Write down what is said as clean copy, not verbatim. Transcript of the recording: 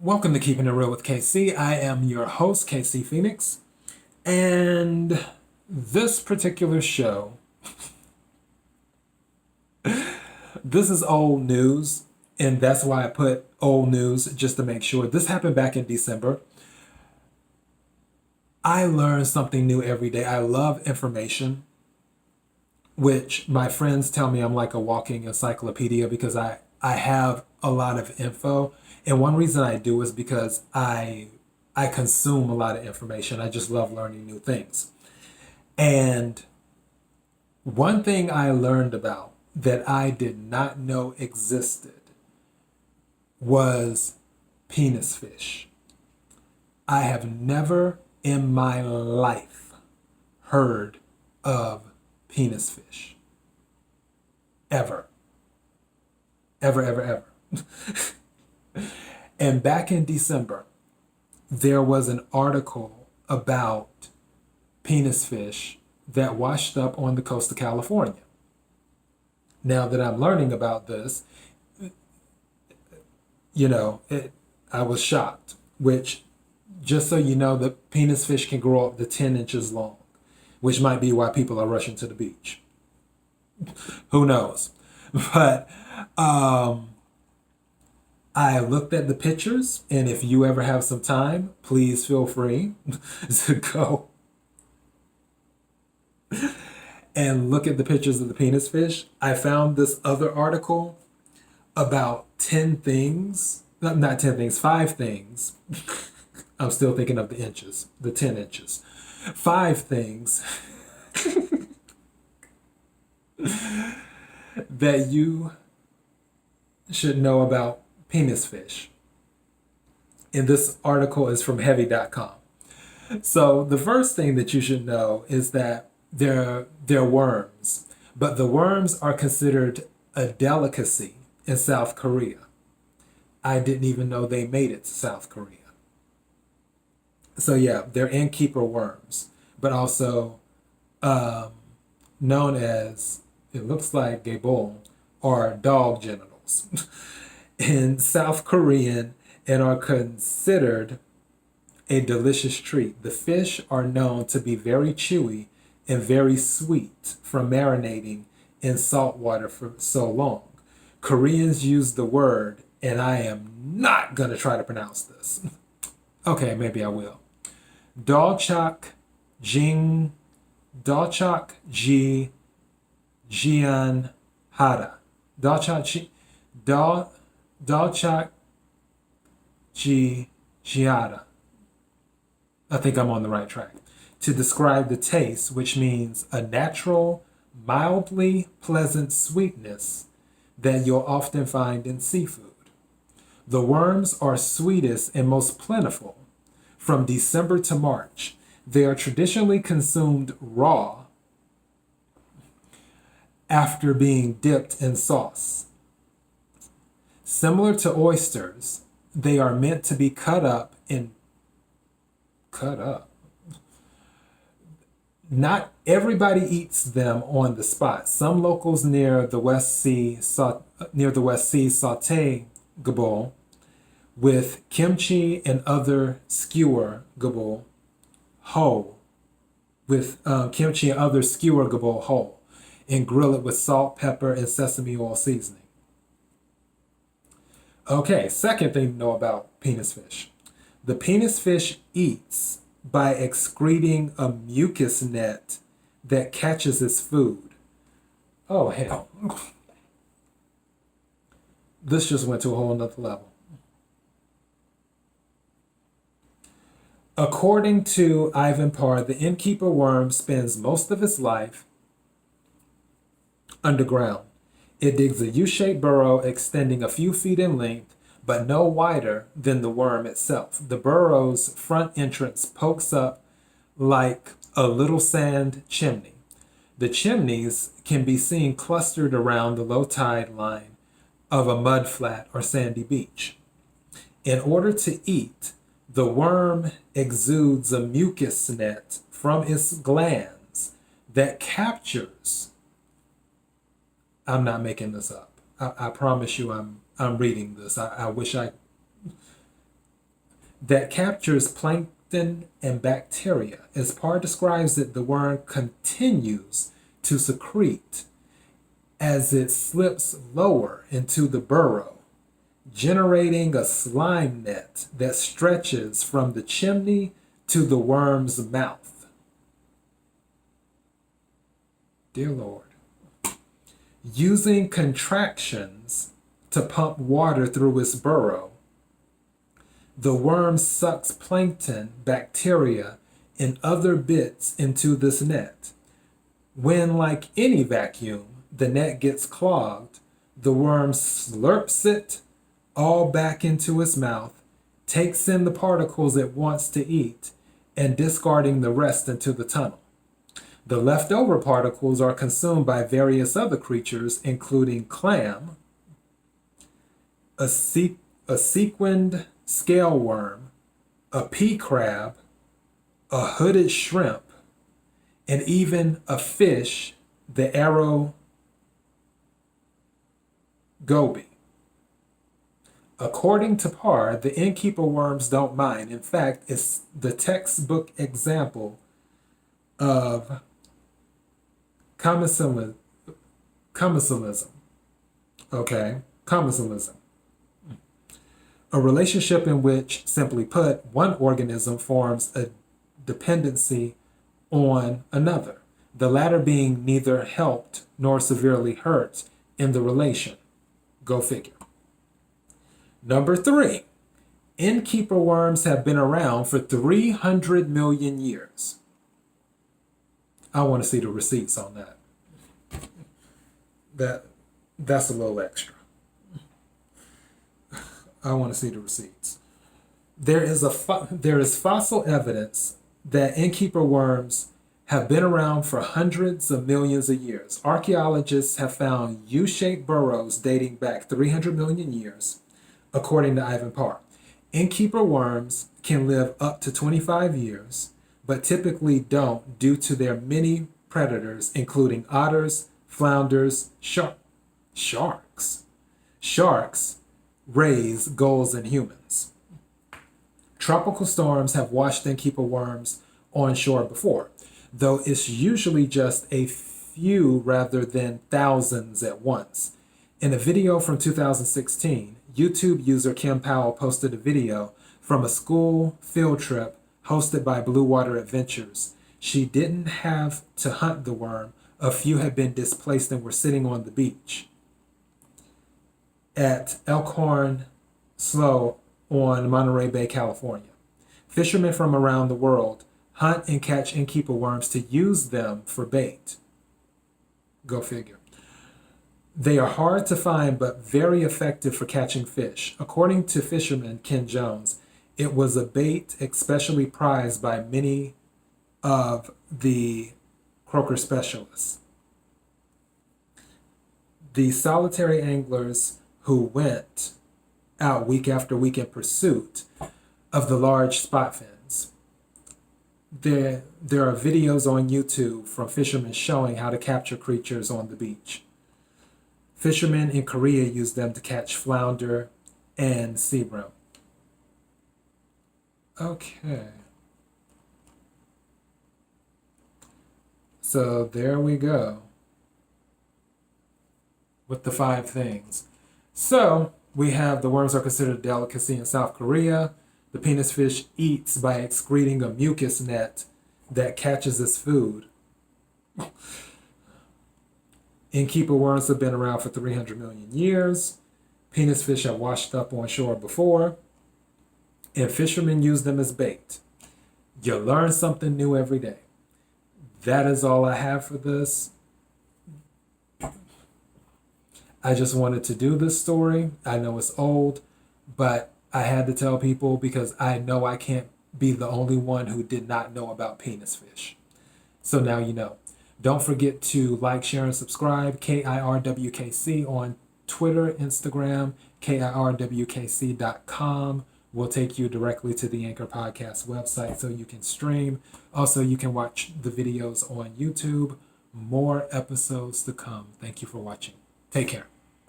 Welcome to Keeping It Real with KC. I am your host, KC Phoenix. And this particular show, this is old news. And that's why I put old news just to make sure. This happened back in December. I learn something new every day. I love information, which my friends tell me I'm like a walking encyclopedia because I have a lot of info. And one reason I do is because I consume a lot of information. I just love learning new things. And one thing I learned about that I did not know existed was penis fish. I have never in my life heard of penis fish. Ever. Ever, ever, ever. And back in December, there was an article about penis fish that washed up on the coast of California. Now that I'm learning about this, I was shocked, which, just so you know, the penis fish can grow up to 10 inches long, which might be why people are rushing to the beach. Who knows? But I looked at the pictures, and if you ever have some time, please feel free to go and look at the pictures of the penis fish. I found this other article about 10 things, not 10 things, 5 things. I'm still thinking of the inches, the 10 inches. 5 things that you should know about penis fish. And this article is from heavy.com. So the first thing that you should know is that they're worms, but the worms are considered a delicacy in South Korea. I didn't even know they made it to South Korea. So yeah, they're innkeeper worms, but also known as, it looks like gebol, or dog genitals in South Korean, and are considered a delicious treat. The fish are known to be very chewy and very sweet from marinating in salt water for so long. Koreans use the word, and I am not going to try to pronounce this. Okay, maybe I will. Dalchak ji jian hara. Dalchak ji jiara. I think I'm on the right track. To describe the taste, which means a natural, mildly pleasant sweetness that you'll often find in seafood. The worms are sweetest and most plentiful from December to March. They are traditionally consumed raw after being dipped in sauce. Similar to oysters, they are meant to be cut up. Not everybody eats them on the spot. Some locals near the West Sea saute gebol with kimchi and other skewer gebol whole, and grill it with salt, pepper, and sesame oil seasoning. Okay, second thing to know about penis fish. The penis fish eats by excreting a mucus net that catches its food. Oh, hell. This just went to a whole nother level. According to Ivan Parr, the innkeeper worm spends most of its life underground. It digs a U-shaped burrow extending a few feet in length, but no wider than the worm itself. The burrow's front entrance pokes up like a little sand chimney. The chimneys can be seen clustered around the low tide line of a mud flat or sandy beach. In order to eat, the worm exudes a mucus net from its glands that captures. I'm not making this up. I promise you I'm reading this. I wish I that captures plankton and bacteria. As Parr describes it, the worm continues to secrete as it slips lower into the burrow, generating a slime net that stretches from the chimney to the worm's mouth. Dear Lord. Using contractions to pump water through its burrow, the worm sucks plankton, bacteria, and other bits into this net. When, like any vacuum, the net gets clogged, the worm slurps it all back into its mouth, takes in the particles it wants to eat, and discarding the rest into the tunnel. The leftover particles are consumed by various other creatures, including clam, a sequined scale worm, a pea crab, a hooded shrimp, and even a fish, the arrow goby. According to Parr, the innkeeper worms don't mind. In fact, it's the textbook example of commensalism. Okay, commensalism. A relationship in which, simply put, one organism forms a dependency on another, the latter being neither helped nor severely hurt in the relation. Go figure. Number 3, innkeeper worms have been around for 300 million years. I want to see the receipts on that. That's a little extra. I want to see the receipts. There is fossil evidence that innkeeper worms have been around for hundreds of millions of years. Archaeologists have found U-shaped burrows dating back 300 million years, according to Ivan Parr. Innkeeper worms can live up to 25 years, but typically don't due to their many predators, including otters, flounders, sharks. Sharks raise gulls and humans. Tropical storms have washed innkeeper worms on shore before, though it's usually just a few rather than thousands at once. In a video from 2016, YouTube user Kim Powell posted a video from a school field trip hosted by Blue Water Adventures. She didn't have to hunt the worm. A few had been displaced and were sitting on the beach at Elkhorn Slough on Monterey Bay, California. Fishermen from around the world hunt and catch innkeeper worms to use them for bait. Go figure. They are hard to find but very effective for catching fish. According to fisherman Ken Jones, it was a bait especially prized by many of the croaker specialists. The solitary anglers who went out week after week in pursuit of the large spot fins. There are videos on YouTube from fishermen showing how to capture creatures on the beach. Fishermen in Korea use them to catch flounder and sea bream. Okay. So there we go with the 5 things. So we have the worms are considered a delicacy in South Korea. The penis fish eats by excreting a mucus net that catches its food. Innkeeper worms have been around for 300 million years. Penis fish have washed up on shore before, and fishermen use them as bait. You learn something new every day. That is all I have for this. I just wanted to do this story. I know it's old, but I had to tell people because I know I can't be the only one who did not know about penis fish. So now you know. Don't forget to like, share, and subscribe. KIRWKC on Twitter, Instagram, KIRWKC.com will take you directly to the Anchor Podcast website so you can stream. Also, you can watch the videos on YouTube. More episodes to come. Thank you for watching. Take care.